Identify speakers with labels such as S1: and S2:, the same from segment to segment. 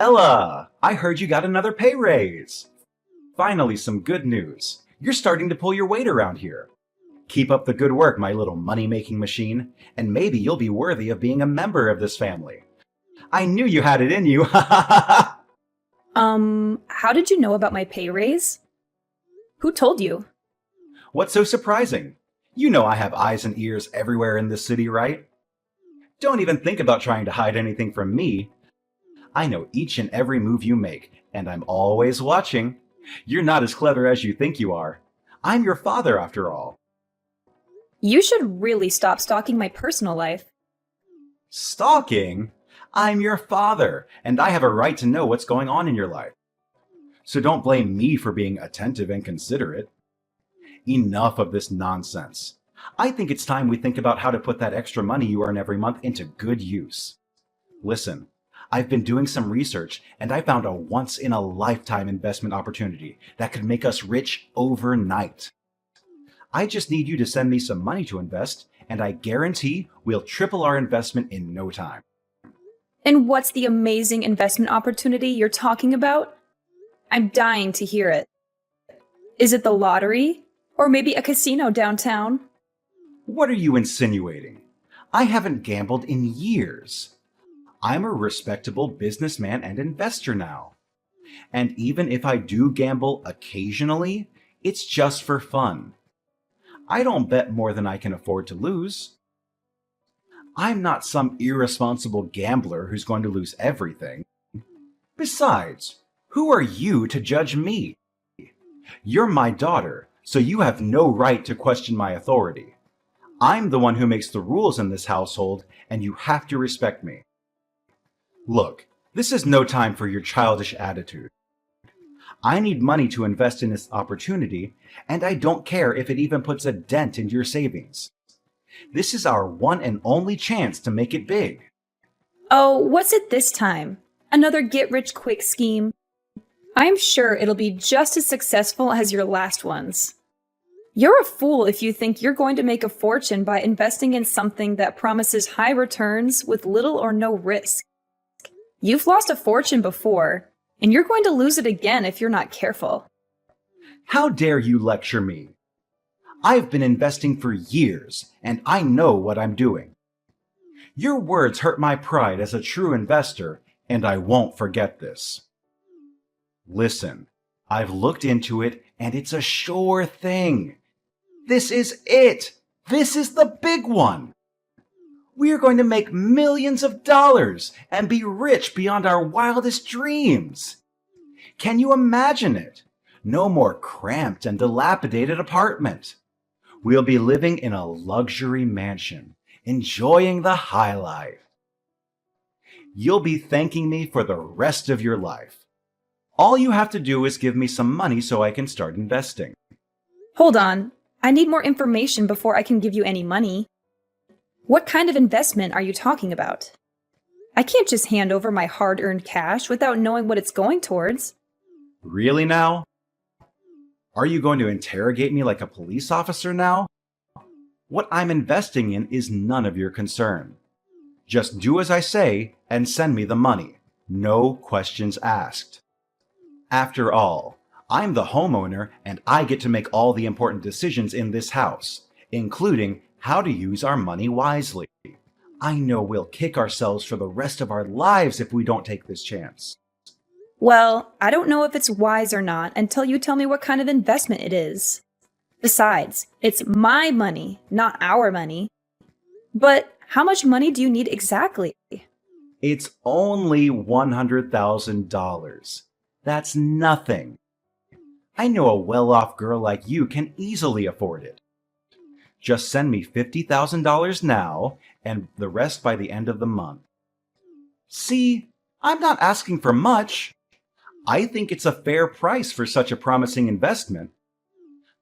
S1: Ella, I heard you got another pay raise. Finally, some good news. You're starting to pull your weight around here. Keep up the good work, my little money-making machine, and maybe you'll be worthy of being a member of this family. I knew you had it in you.
S2: How did you know about my pay raise? Who told you?
S1: What's so surprising? You know I have eyes and ears everywhere in this city, right? Don't even think about trying to hide anything from me. I know each and every move you make, and I'm always watching. You're not as clever as you think you are. I'm your father, after all.
S2: You should really stop stalking my personal life.
S1: Stalking? I'm your father, and I have a right to know what's going on in your life. So don't blame me for being attentive and considerate. Enough of this nonsense. I think it's time we think about how to put that extra money you earn every month into good use. Listen, I've been doing some research, and I found a once-in-a-lifetime investment opportunity that could make us rich overnight. I just need you to send me some money to invest, and I guarantee we'll triple our investment in no time.
S2: And what's the amazing investment opportunity you're talking about? I'm dying to hear it. Is it the lottery? Or maybe a casino downtown?
S1: What are you insinuating? I haven't gambled in years. I'm a respectable businessman and investor now. And even if I do gamble occasionally, it's just for fun. I don't bet more than I can afford to lose. I'm not some irresponsible gambler who's going to lose everything. Besides, who are you to judge me? You're my daughter, so you have no right to question my authority. I'm the one who makes the rules in this household, and you have to respect me. Look, this is no time for your childish attitude. I need money to invest in this opportunity, and I don't care if it even puts a dent into your savings. This is our one and only chance to make it big.
S2: Oh, what's it this time? Another get-rich-quick scheme? I'm sure it'll be just as successful as your last ones. You're a fool if you think you're going to make a fortune by investing in something that promises high returns with little or no risk. You've lost a fortune before, and you're going to lose it again if you're not careful.
S1: How dare you lecture me? I've been investing for years, and I know what I'm doing. Your words hurt my pride as a true investor, and I won't forget this. Listen, I've looked into it, and it's a sure thing. This is it! This is the big one! We're going to make millions of dollars and be rich beyond our wildest dreams. Can you imagine it? No more cramped and dilapidated apartment. We'll be living in a luxury mansion, enjoying the high life. You'll be thanking me for the rest of your life. All you have to do is give me some money so I can start investing.
S2: Hold on. I need more information before I can give you any money. What kind of investment are you talking about? I can't just hand over my hard-earned cash without knowing what it's going towards.
S1: Really now? Are you going to interrogate me like a police officer now? What I'm investing in is none of your concern. Just do as I say and send me the money. No questions asked. After all, I'm the homeowner and I get to make all the important decisions in this house, including how to use our money wisely. I know we'll kick ourselves for the rest of our lives if we don't take this chance.
S2: Well, I don't know if it's wise or not until you tell me what kind of investment it is. Besides, it's my money, not our money. But how much money do you need exactly?
S1: It's only $100,000. That's nothing. I know a well-off girl like you can easily afford it. Just send me $50,000 now and the rest by the end of the month. See, I'm not asking for much. I think it's a fair price for such a promising investment.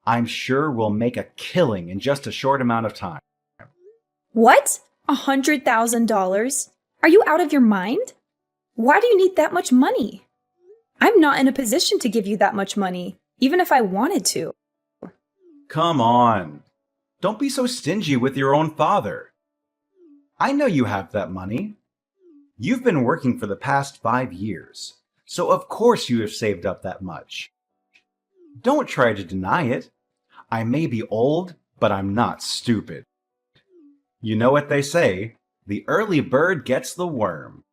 S1: I'm sure we'll make a killing in just a short amount of time.
S2: What? $100,000? Are you out of your mind? Why do you need that much money? I'm not in a position to give you that much money, even if I wanted to.
S1: Come on. Don't be so stingy with your own father. I know you have that money. You've been working for the past 5 years, so of course you have saved up that much. Don't try to deny it. I may be old, but I'm not stupid. You know what they say, the early bird gets the worm.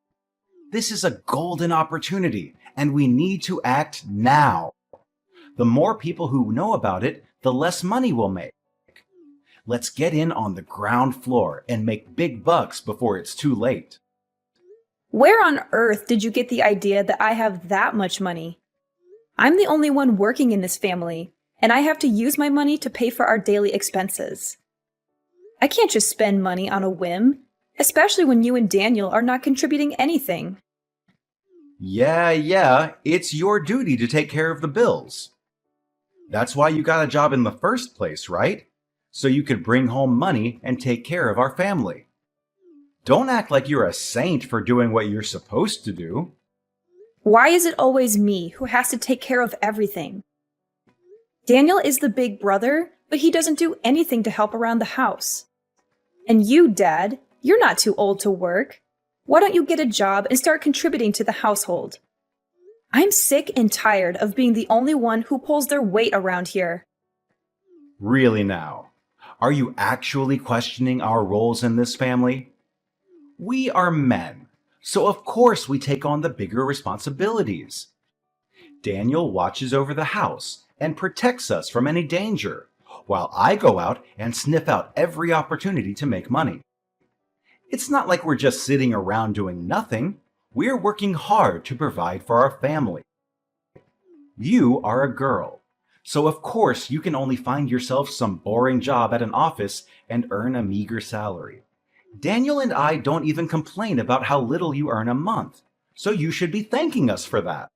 S1: This is a golden opportunity, and we need to act now. The more people who know about it, the less money we'll make. Let's get in on the ground floor and make big bucks before it's too late.
S2: Where on earth did you get the idea that I have that much money? I'm the only one working in this family, and I have to use my money to pay for our daily expenses. I can't just spend money on a whim, especially when you and Daniel are not contributing anything.
S1: Yeah, it's your duty to take care of the bills. That's why you got a job in the first place, right? So you could bring home money and take care of our family. Don't act like you're a saint for doing what you're supposed to do.
S2: Why is it always me who has to take care of everything? Daniel is the big brother, but he doesn't do anything to help around the house. And you, Dad, you're not too old to work. Why don't you get a job and start contributing to the household? I'm sick and tired of being the only one who pulls their weight around here.
S1: Really now? Are you actually questioning our roles in this family? We are men, so of course we take on the bigger responsibilities. Daniel watches over the house and protects us from any danger, while I go out and sniff out every opportunity to make money. It's not like we're just sitting around doing nothing. We're working hard to provide for our family. You are a girl, so of course you can only find yourself some boring job at an office and earn a meager salary. Daniel and I don't even complain about how little you earn a month, so you should be thanking us for that.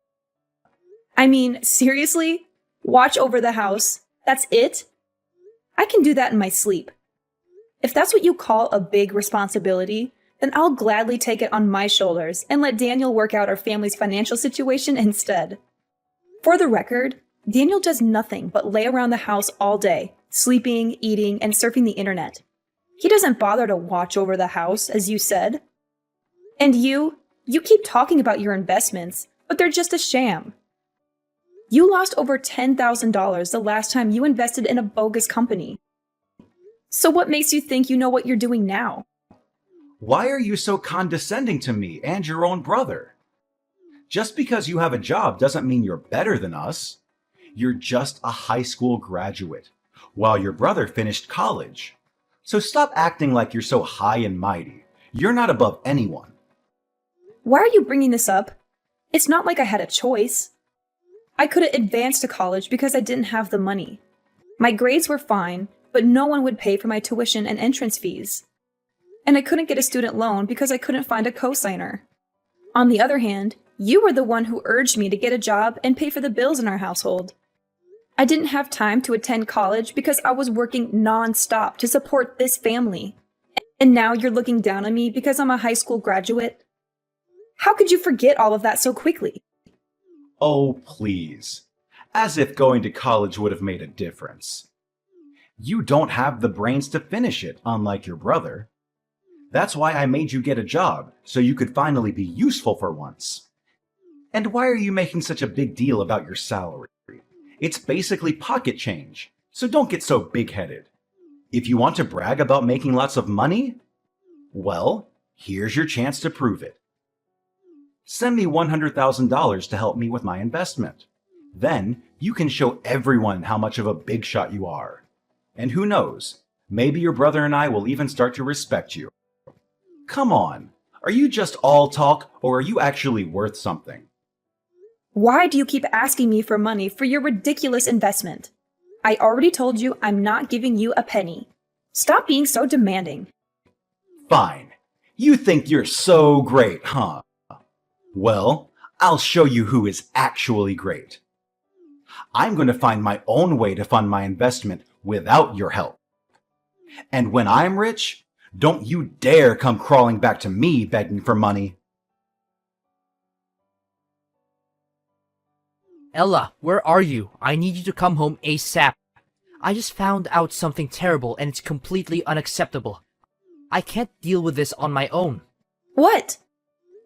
S2: I mean, seriously? Watch over the house? That's it? I can do that in my sleep. If that's what you call a big responsibility, then I'll gladly take it on my shoulders and let Daniel work out our family's financial situation instead. For the record, Daniel does nothing but lay around the house all day, sleeping, eating, and surfing the internet. He doesn't bother to watch over the house, as you said. And you keep talking about your investments, but they're just a sham. You lost over $10,000 the last time you invested in a bogus company. So what makes you think you know what you're doing now?
S1: Why are you so condescending to me and your own brother? Just because you have a job doesn't mean you're better than us. You're just a high school graduate, while your brother finished college. So stop acting like you're so high and mighty. You're not above anyone.
S2: Why are you bringing this up? It's not like I had a choice. I couldn't advance to college because I didn't have the money. My grades were fine, but no one would pay for my tuition and entrance fees. And I couldn't get a student loan because I couldn't find a cosigner. On the other hand, you were the one who urged me to get a job and pay for the bills in our household. I didn't have time to attend college because I was working non-stop to support this family. And now you're looking down on me because I'm a high school graduate? How could you forget all of that so quickly?
S1: Oh, please. As if going to college would have made a difference. You don't have the brains to finish it, unlike your brother. That's why I made you get a job, so you could finally be useful for once. And why are you making such a big deal about your salary? It's basically pocket change, so don't get so big-headed. If you want to brag about making lots of money, well, here's your chance to prove it. Send me $100,000 to help me with my investment. Then you can show everyone how much of a big shot you are. And who knows, maybe your brother and I will even start to respect you. Come on, are you just all talk or are you actually worth something?
S2: Why do you keep asking me for money for your ridiculous investment? I already told you I'm not giving you a penny. Stop being so demanding.
S1: Fine. You think you're so great, huh? Well, I'll show you who is actually great. I'm going to find my own way to fund my investment without your help. And when I'm rich, don't you dare come crawling back to me begging for money.
S3: Ella, where are you? I need you to come home ASAP. I just found out something terrible and it's completely unacceptable. I can't deal with this on my own.
S2: What?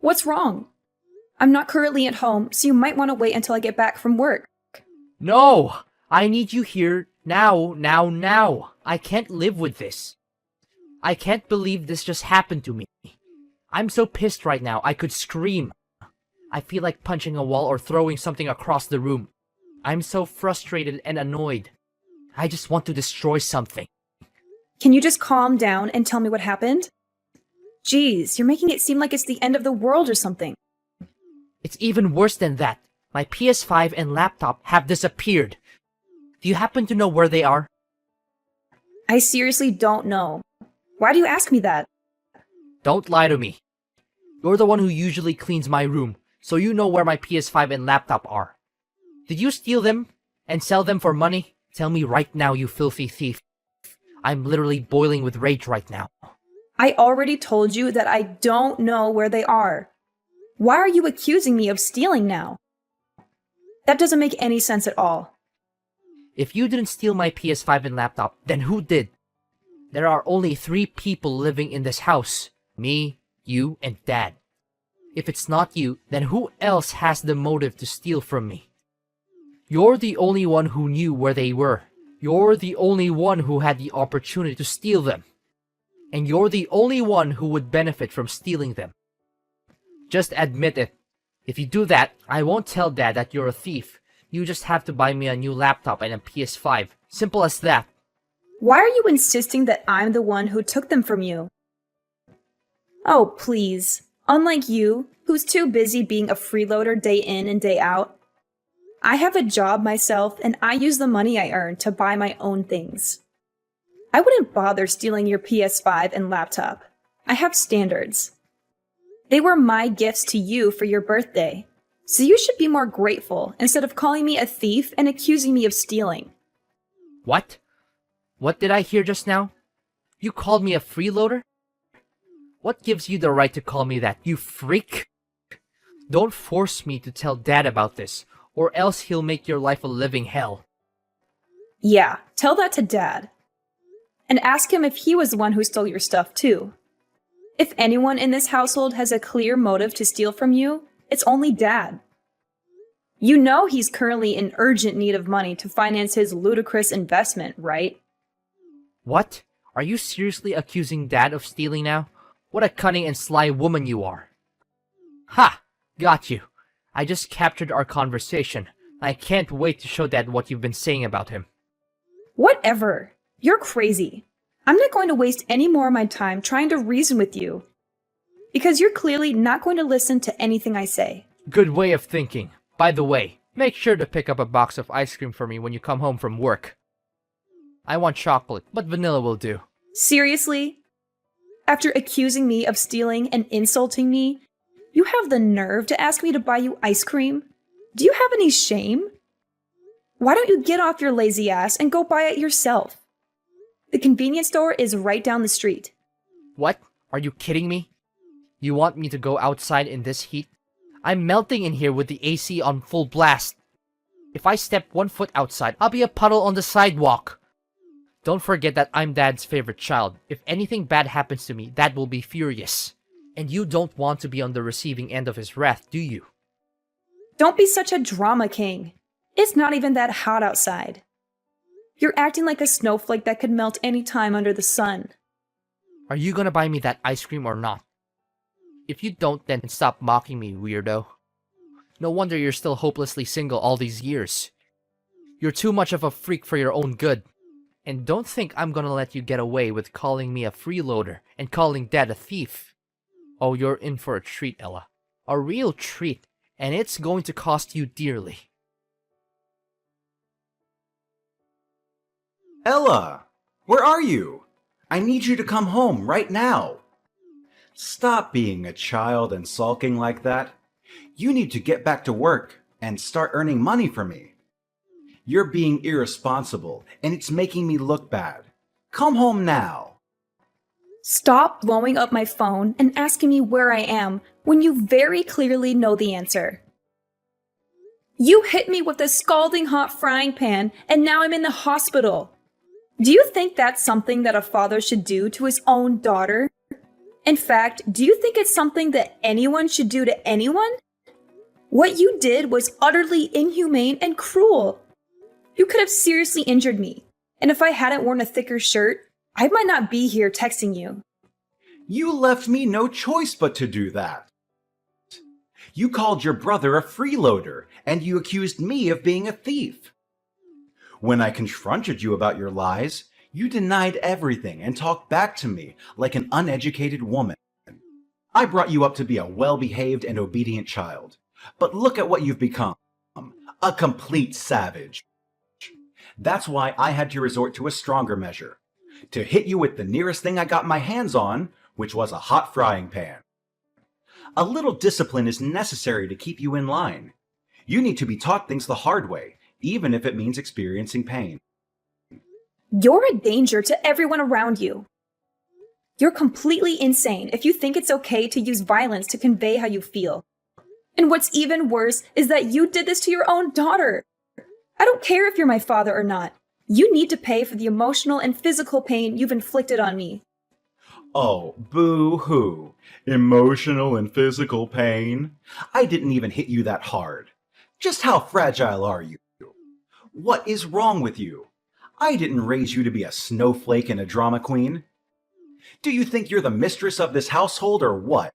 S2: What's wrong? I'm not currently at home, so you might want to wait until I get back from work.
S3: No! I need you here now. I can't live with this. I can't believe this just happened to me. I'm so pissed right now, I could scream. I feel like punching a wall or throwing something across the room. I'm so frustrated and annoyed. I just want to destroy something.
S2: Can you just calm down and tell me what happened? Jeez, you're making it seem like it's the end of the world or something.
S3: It's even worse than that. My PS5 and laptop have disappeared. Do you happen to know where they are?
S2: I seriously don't know. Why do you ask me that?
S3: Don't lie to me. You're the one who usually cleans my room, so you know where my PS5 and laptop are. Did you steal them and sell them for money? Tell me right now, you filthy thief. I'm literally boiling with rage right now.
S2: I already told you that I don't know where they are. Why are you accusing me of stealing now? That doesn't make any sense at all.
S3: If you didn't steal my PS5 and laptop, then who did? There are only 3 people living in this house. Me, you, and Dad. If it's not you, then who else has the motive to steal from me? You're the only one who knew where they were. You're the only one who had the opportunity to steal them. And you're the only one who would benefit from stealing them. Just admit it. If you do that, I won't tell Dad that you're a thief. You just have to buy me a new laptop and a PS5. Simple as that.
S2: Why are you insisting that I'm the one who took them from you? Oh, please. Unlike you, who's too busy being a freeloader day in and day out, I have a job myself and I use the money I earn to buy my own things. I wouldn't bother stealing your PS5 and laptop. I have standards. They were my gifts to you for your birthday, so you should be more grateful instead of calling me a thief and accusing me of stealing.
S3: What? What did I hear just now? You called me a freeloader? What gives you the right to call me that, you freak? Don't force me to tell Dad about this, or else he'll make your life a living hell.
S2: Yeah, tell that to Dad. And ask him if he was the one who stole your stuff too. If anyone in this household has a clear motive to steal from you, it's only Dad. You know he's currently in urgent need of money to finance his ludicrous investment, right?
S3: What? Are you seriously accusing Dad of stealing now? What a cunning and sly woman you are. Ha! Got you. I just captured our conversation. I can't wait to show Dad what you've been saying about him.
S2: Whatever. You're crazy. I'm not going to waste any more of my time trying to reason with you. Because you're clearly not going to listen to anything I say.
S3: Good way of thinking. By the way, make sure to pick up a box of ice cream for me when you come home from work. I want chocolate, but vanilla will do.
S2: Seriously? After accusing me of stealing and insulting me, you have the nerve to ask me to buy you ice cream? Do you have any shame? Why don't you get off your lazy ass and go buy it yourself? The convenience store is right down the street.
S3: What? Are you kidding me? You want me to go outside in this heat? I'm melting in here with the AC on full blast. If I step 1 foot outside, I'll be a puddle on the sidewalk. Don't forget that I'm Dad's favorite child. If anything bad happens to me, Dad will be furious. And you don't want to be on the receiving end of his wrath, do you?
S2: Don't be such a drama king. It's not even that hot outside. You're acting like a snowflake that could melt any time under the sun.
S3: Are you gonna buy me that ice cream or not? If you don't, then stop mocking me, weirdo. No wonder you're still hopelessly single all these years. You're too much of a freak for your own good. And don't think I'm gonna let you get away with calling me a freeloader and calling Dad a thief. Oh, you're in for a treat, Ella. A real treat, and it's going to cost you dearly.
S1: Ella, where are you? I need you to come home right now. Stop being a child and sulking like that. You need to get back to work and start earning money for me. You're being irresponsible, and it's making me look bad. Come home now.
S2: Stop blowing up my phone and asking me where I am when you very clearly know the answer. You hit me with a scalding hot frying pan, and now I'm in the hospital. Do you think that's something that a father should do to his own daughter? In fact, do you think it's something that anyone should do to anyone? What you did was utterly inhumane and cruel. You could have seriously injured me, and if I hadn't worn a thicker shirt, I might not be here texting you.
S1: You left me no choice but to do that. You called your brother a freeloader, and you accused me of being a thief. When I confronted you about your lies, you denied everything and talked back to me like an uneducated woman. I brought you up to be a well-behaved and obedient child, but look at what you've become, a complete savage. That's why I had to resort to a stronger measure, to hit you with the nearest thing I got my hands on, which was a hot frying pan. A little discipline is necessary to keep you in line. You need to be taught things the hard way, even if it means experiencing pain.
S2: You're a danger to everyone around you. You're completely insane if you think it's okay to use violence to convey how you feel. And what's even worse is that you did this to your own daughter. I don't care if you're my father or not. You need to pay for the emotional and physical pain you've inflicted on me.
S1: Oh, boo-hoo. Emotional and physical pain? I didn't even hit you that hard. Just how fragile are you? What is wrong with you? I didn't raise you to be a snowflake and a drama queen. Do you think you're the mistress of this household or what?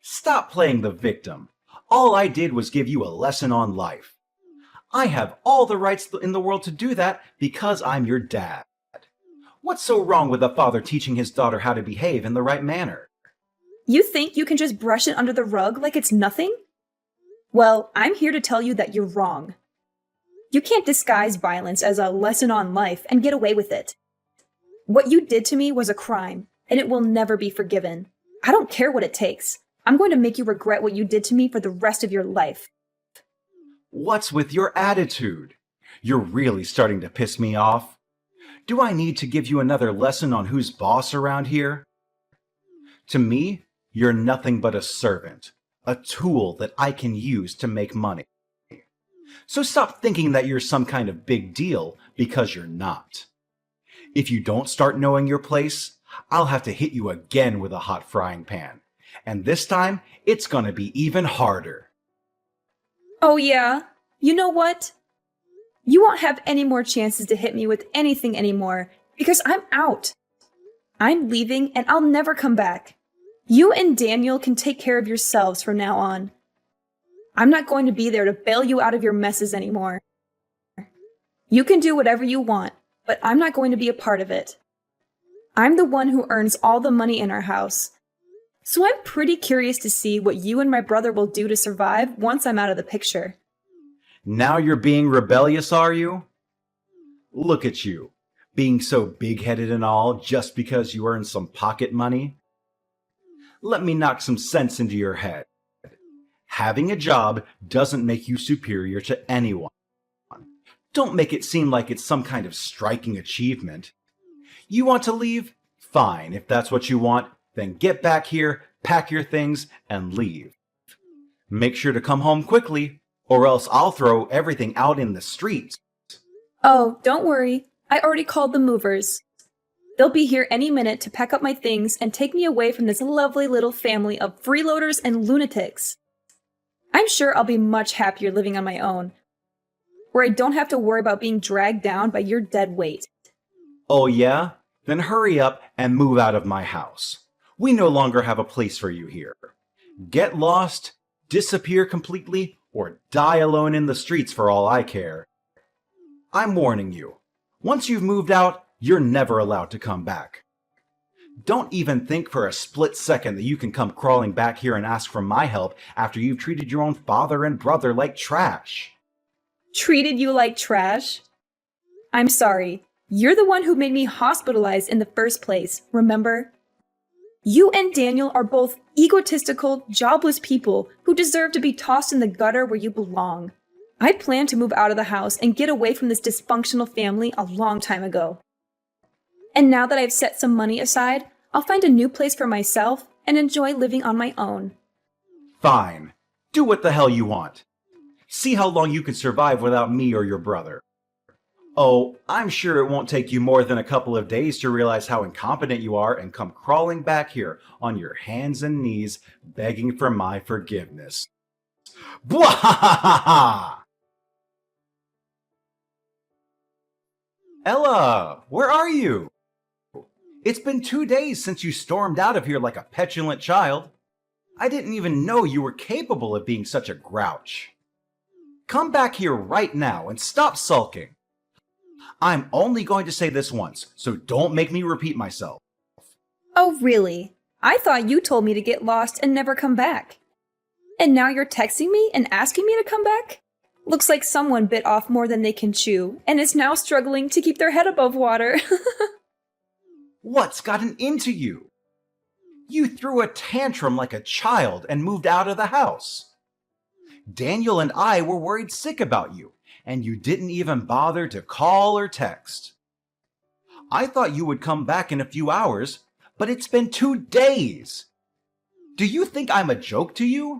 S1: Stop playing the victim. All I did was give you a lesson on life. I have all the rights in the world to do that because I'm your dad. What's so wrong with a father teaching his daughter how to behave in the right manner?
S2: You think you can just brush it under the rug like it's nothing? Well, I'm here to tell you that you're wrong. You can't disguise violence as a lesson on life and get away with it. What you did to me was a crime, and it will never be forgiven. I don't care what it takes. I'm going to make you regret what you did to me for the rest of your life.
S1: What's with your attitude? You're really starting to piss me off. Do I need to give you another lesson on who's boss around here? To me, you're nothing but a servant, a tool that I can use to make money. So stop thinking that you're some kind of big deal, because you're not. If you don't start knowing your place, I'll have to hit you again with a hot frying pan. And this time, it's gonna be even harder.
S2: Oh yeah? You know what? You won't have any more chances to hit me with anything anymore, because I'm out. I'm leaving and I'll never come back. You and Daniel can take care of yourselves from now on. I'm not going to be there to bail you out of your messes anymore. You can do whatever you want, but I'm not going to be a part of it. I'm the one who earns all the money in our house. So I'm pretty curious to see what you and my brother will do to survive once I'm out of the picture.
S1: Now you're being rebellious, are you? Look at you, being so big-headed and all just because you earn some pocket money. Let me knock some sense into your head. Having a job doesn't make you superior to anyone. Don't make it seem like it's some kind of striking achievement. You want to leave? Fine, if that's what you want, then get back here, pack your things, and leave. Make sure to come home quickly, or else I'll throw everything out in the streets.
S2: Oh, don't worry. I already called the movers. They'll be here any minute to pack up my things and take me away from this lovely little family of freeloaders and lunatics. I'm sure I'll be much happier living on my own, where I don't have to worry about being dragged down by your dead weight.
S1: Oh yeah? Then hurry up and move out of my house. We no longer have a place for you here. Get lost, disappear completely, or die alone in the streets for all I care. I'm warning you. Once you've moved out, you're never allowed to come back. Don't even think for a split second that you can come crawling back here and ask for my help after you've treated your own father and brother like trash.
S2: Treated you like trash? I'm sorry. You're the one who made me hospitalized in the first place, remember? You and Daniel are both egotistical, jobless people who deserve to be tossed in the gutter where you belong. I planned to move out of the house and get away from this dysfunctional family a long time ago. And now that I've set some money aside, I'll find a new place for myself and enjoy living on my own.
S1: Fine. Do what the hell you want. See how long you can survive without me or your brother. Oh, I'm sure it won't take you more than a couple of days to realize how incompetent you are and come crawling back here on your hands and knees begging for my forgiveness. Bwahahaha! Ella, where are you? It's been 2 days since you stormed out of here like a petulant child. I didn't even know you were capable of being such a grouch. Come back here right now and stop sulking. I'm only going to say this once, so don't make me repeat myself.
S2: Oh, really? I thought you told me to get lost and never come back. And now you're texting me and asking me to come back? Looks like someone bit off more than they can chew and is now struggling to keep their head above water.
S1: What's gotten into you? You threw a tantrum like a child and moved out of the house. Daniel and I were worried sick about you, and you didn't even bother to call or text. I thought you would come back in a few hours, but it's been 2 days. Do you think I'm a joke to you?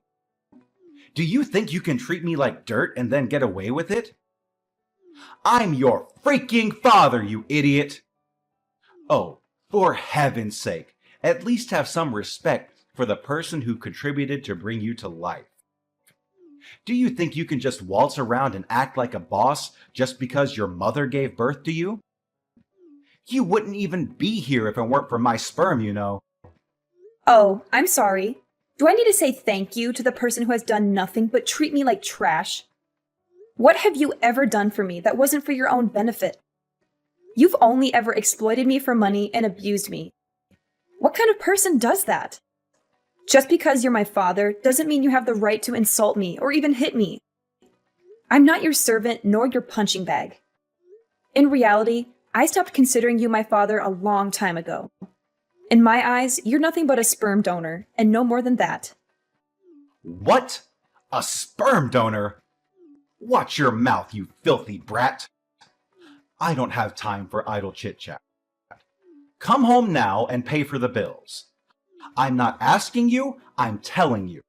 S1: Do you think you can treat me like dirt and then get away with it? I'm your freaking father, you idiot! Oh, for heaven's sake, at least have some respect for the person who contributed to bring you to life. Do you think you can just waltz around and act like a boss just because your mother gave birth to you? You wouldn't even be here if it weren't for my sperm, you know.
S2: Oh, I'm sorry. Do I need to say thank you to the person who has done nothing but treat me like trash? What have you ever done for me that wasn't for your own benefit? You've only ever exploited me for money and abused me. What kind of person does that? Just because you're my father doesn't mean you have the right to insult me or even hit me. I'm not your servant nor your punching bag. In reality, I stopped considering you my father a long time ago. In my eyes, you're nothing but a sperm donor, and no more than that.
S1: What? A sperm donor? Watch your mouth, you filthy brat. I don't have time for idle chit-chat. Come home now and pay for the bills. I'm not asking you, I'm telling you.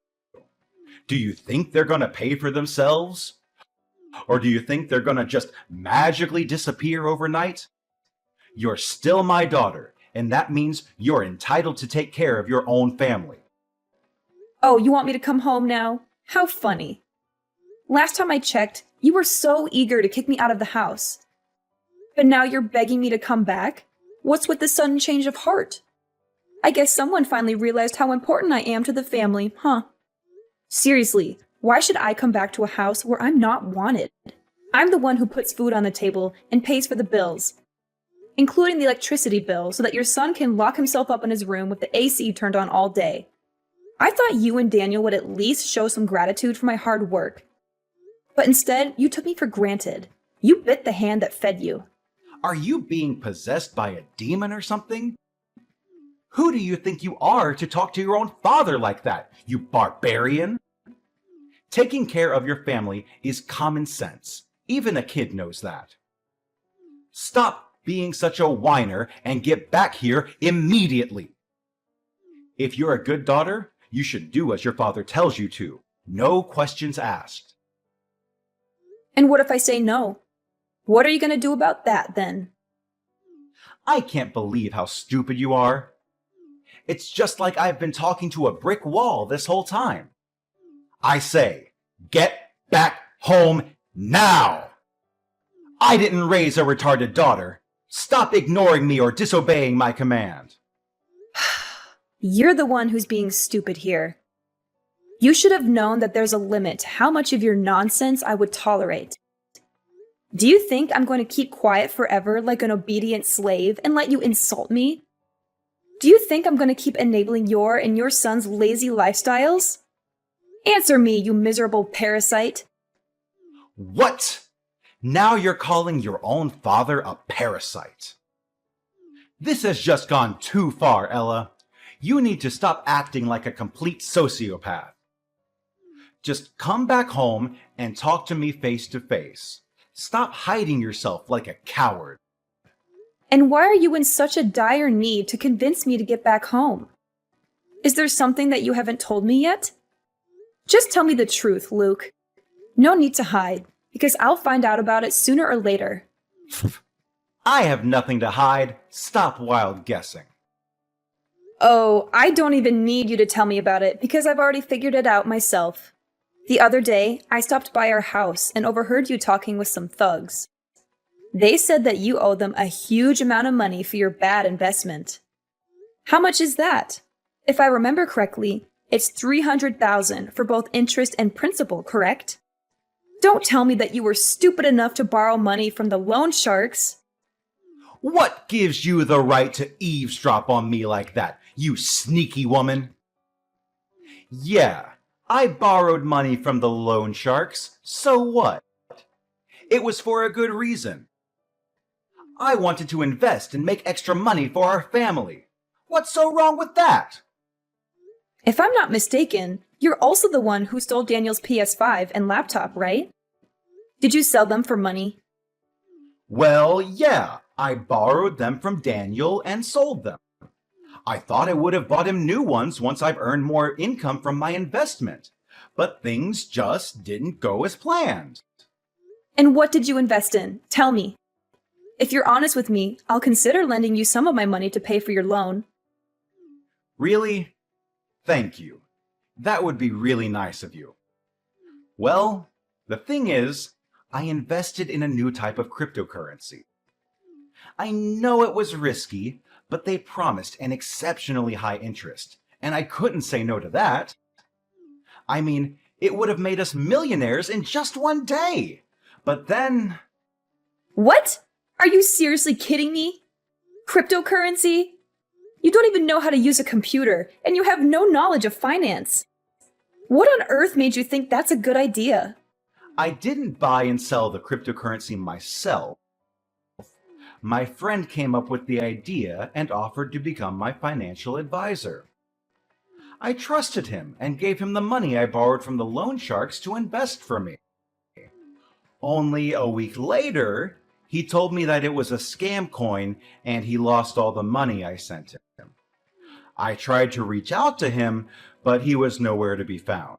S1: Do you think they're going to pay for themselves? Or do you think they're going to just magically disappear overnight? You're still my daughter, and that means you're entitled to take care of your own family.
S2: Oh, you want me to come home now? How funny. Last time I checked, you were so eager to kick me out of the house. But now you're begging me to come back? What's with the sudden change of heart? I guess someone finally realized how important I am to the family, huh? Seriously, why should I come back to a house where I'm not wanted? I'm the one who puts food on the table and pays for the bills, including the electricity bill so that your son can lock himself up in his room with the AC turned on all day. I thought you and Daniel would at least show some gratitude for my hard work. But instead, you took me for granted. You bit the hand that fed you.
S1: Are you being possessed by a demon or something? Who do you think you are to talk to your own father like that, you barbarian? Taking care of your family is common sense. Even a kid knows that. Stop being such a whiner and get back here immediately. If you're a good daughter, you should do as your father tells you to. No questions asked.
S2: And what if I say no? What are you going to do about that then?
S1: I can't believe how stupid you are. It's just like I've been talking to a brick wall this whole time. I say, get back home now! I didn't raise a retarded daughter. Stop ignoring me or disobeying my command.
S2: You're the one who's being stupid here. You should have known that there's a limit to how much of your nonsense I would tolerate. Do you think I'm going to keep quiet forever like an obedient slave and let you insult me? Do you think I'm going to keep enabling your and your son's lazy lifestyles? Answer me, you miserable parasite.
S1: What? Now you're calling your own father a parasite. This has just gone too far, Ella. You need to stop acting like a complete sociopath. Just come back home and talk to me face to face. Stop hiding yourself like a coward.
S2: And why are you in such a dire need to convince me to get back home? Is there something that you haven't told me yet? Just tell me the truth, Luke. No need to hide, because I'll find out about it sooner or later.
S1: I have nothing to hide. Stop wild guessing.
S2: Oh, I don't even need you to tell me about it because I've already figured it out myself. The other day, I stopped by our house and overheard you talking with some thugs. They said that you owe them a huge amount of money for your bad investment. How much is that? If I remember correctly, it's $300,000 for both interest and principal, correct? Don't tell me that you were stupid enough to borrow money from the loan sharks.
S1: What gives you the right to eavesdrop on me like that, you sneaky woman? Yeah, I borrowed money from the loan sharks, so what? It was for a good reason. I wanted to invest and make extra money for our family. What's so wrong with that?
S2: If I'm not mistaken, you're also the one who stole Daniel's PS5 and laptop, right? Did you sell them for money?
S1: Well, yeah, I borrowed them from Daniel and sold them. I thought I would have bought him new ones once I've earned more income from my investment, but things just didn't go as planned.
S2: And what did you invest in? Tell me. If you're honest with me, I'll consider lending you some of my money to pay for your loan.
S1: Really? Thank you. That would be really nice of you. Well, the thing is, I invested in a new type of cryptocurrency. I know it was risky, but they promised an exceptionally high interest, and I couldn't say no to that. I mean, it would have made us millionaires in just one day. But then...
S2: What? Are you seriously kidding me? Cryptocurrency? You don't even know how to use a computer, and you have no knowledge of finance. What on earth made you think that's a good idea?
S1: I didn't buy and sell the cryptocurrency myself. My friend came up with the idea and offered to become my financial advisor. I trusted him and gave him the money I borrowed from the loan sharks to invest for me. Only a week later, he told me that it was a scam coin and he lost all the money I sent him. I tried to reach out to him, but he was nowhere to be found.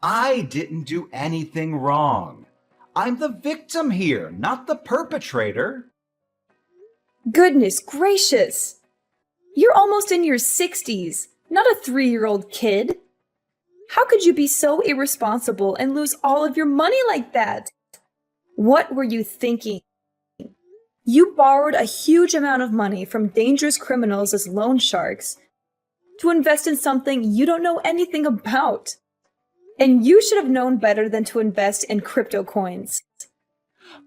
S1: I didn't do anything wrong. I'm the victim here, not the perpetrator.
S2: Goodness gracious! You're almost in your 60s, not a 3-year-old kid. How could you be so irresponsible and lose all of your money like that? What were you thinking? You borrowed a huge amount of money from dangerous criminals as loan sharks to invest in something you don't know anything about. And you should have known better than to invest in crypto coins.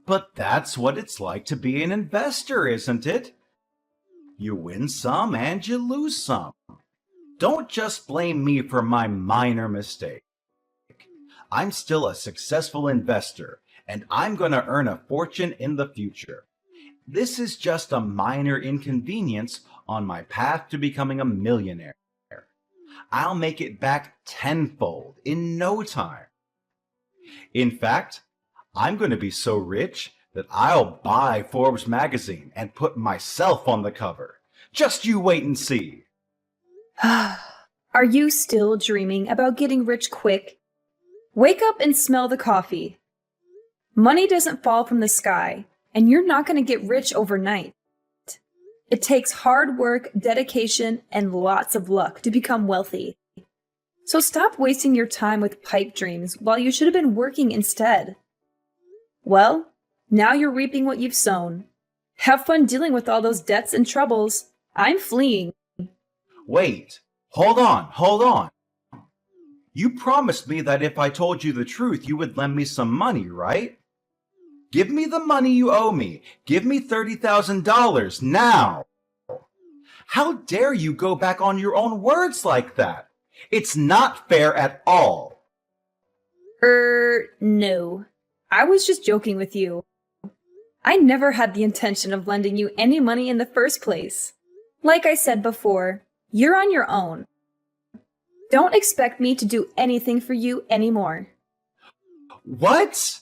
S1: But that's what it's like to be an investor, isn't it? You win some and you lose some. Don't just blame me for my minor mistake. I'm still a successful investor, and I'm going to earn a fortune in the future. This is just a minor inconvenience on my path to becoming a millionaire. I'll make it back tenfold in no time. In fact, I'm going to be so rich that I'll buy Forbes magazine and put myself on the cover. Just you wait and see.
S2: Are you still dreaming about getting rich quick? Wake up and smell the coffee. Money doesn't fall from the sky, and you're not going to get rich overnight. It takes hard work, dedication, and lots of luck to become wealthy. So stop wasting your time with pipe dreams while you should have been working instead. Well, now you're reaping what you've sown. Have fun dealing with all those debts and troubles. I'm fleeing.
S1: Wait, hold on. You promised me that if I told you the truth, you would lend me some money, right? Give me the money you owe me. Give me $30,000 now. How dare you go back on your own words like that? It's not fair at all.
S2: No. I was just joking with you. I never had the intention of lending you any money in the first place. Like I said before, you're on your own. Don't expect me to do anything for you anymore.
S1: What?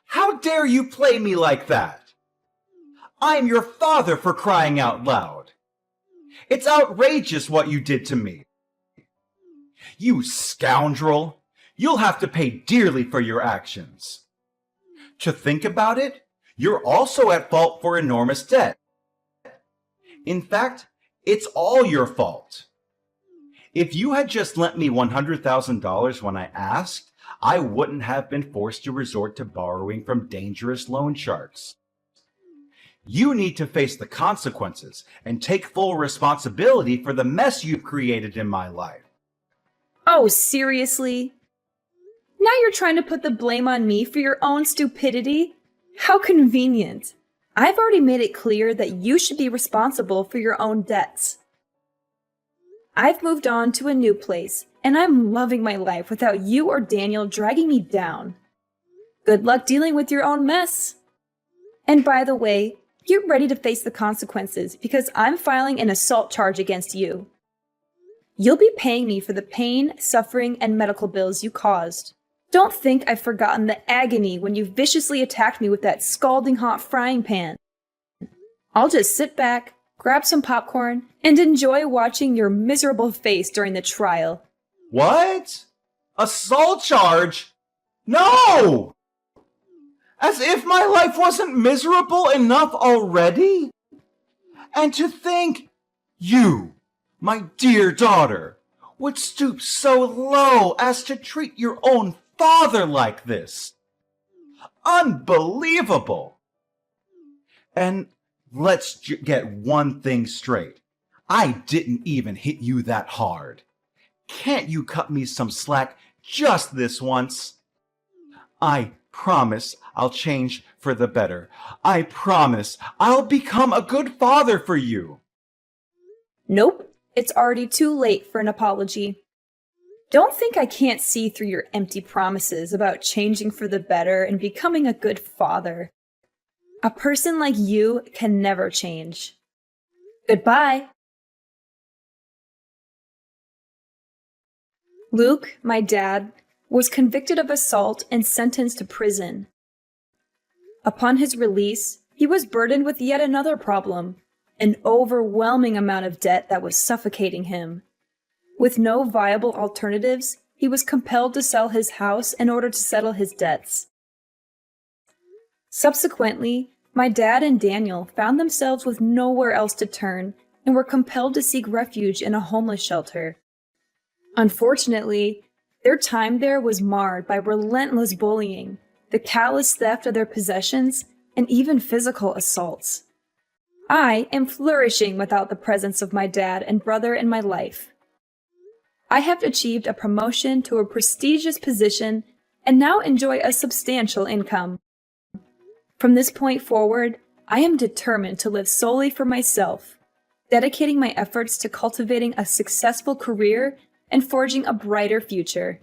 S1: How dare you play me like that? I'm your father, for crying out loud. It's outrageous what you did to me. You scoundrel! You'll have to pay dearly for your actions. To think about it, You're also at fault for enormous debt. In fact, it's all your fault. If you had just lent me $100,000 when I asked, I wouldn't have been forced to resort to borrowing from dangerous loan sharks. You need to face the consequences and take full responsibility for the mess you've created in my life.
S2: Oh, seriously? Now you're trying to put the blame on me for your own stupidity? How convenient. I've already made it clear that you should be responsible for your own debts. I've moved on to a new place, and I'm loving my life without you or Daniel dragging me down. Good luck dealing with your own mess. And by the way, get ready to face the consequences because I'm filing an assault charge against you. You'll be paying me for the pain, suffering, and medical bills you caused. Don't think I've forgotten the agony when you viciously attacked me with that scalding hot frying pan. I'll just sit back, grab some popcorn, and enjoy watching your miserable face during the trial.
S1: What? Assault charge? No! As if my life wasn't miserable enough already? And to think you, my dear daughter, would stoop so low as to treat your own father like this. Unbelievable! And let's get one thing straight. I didn't even hit you that hard. Can't you cut me some slack just this once? I promise I'll change for the better. I promise I'll become a good father for you.
S2: Nope, it's already too late for an apology. Don't think I can't see through your empty promises about changing for the better and becoming a good father. A person like you can never change. Goodbye. Luke, my dad, was convicted of assault and sentenced to prison. Upon his release, he was burdened with yet another problem, an overwhelming amount of debt that was suffocating him. With no viable alternatives, he was compelled to sell his house in order to settle his debts. Subsequently, my dad and Daniel found themselves with nowhere else to turn and were compelled to seek refuge in a homeless shelter. Unfortunately, their time there was marred by relentless bullying, the callous theft of their possessions, and even physical assaults. I am flourishing without the presence of my dad and brother in my life. I have achieved a promotion to a prestigious position and now enjoy a substantial income. From this point forward, I am determined to live solely for myself, dedicating my efforts to cultivating a successful career and forging a brighter future.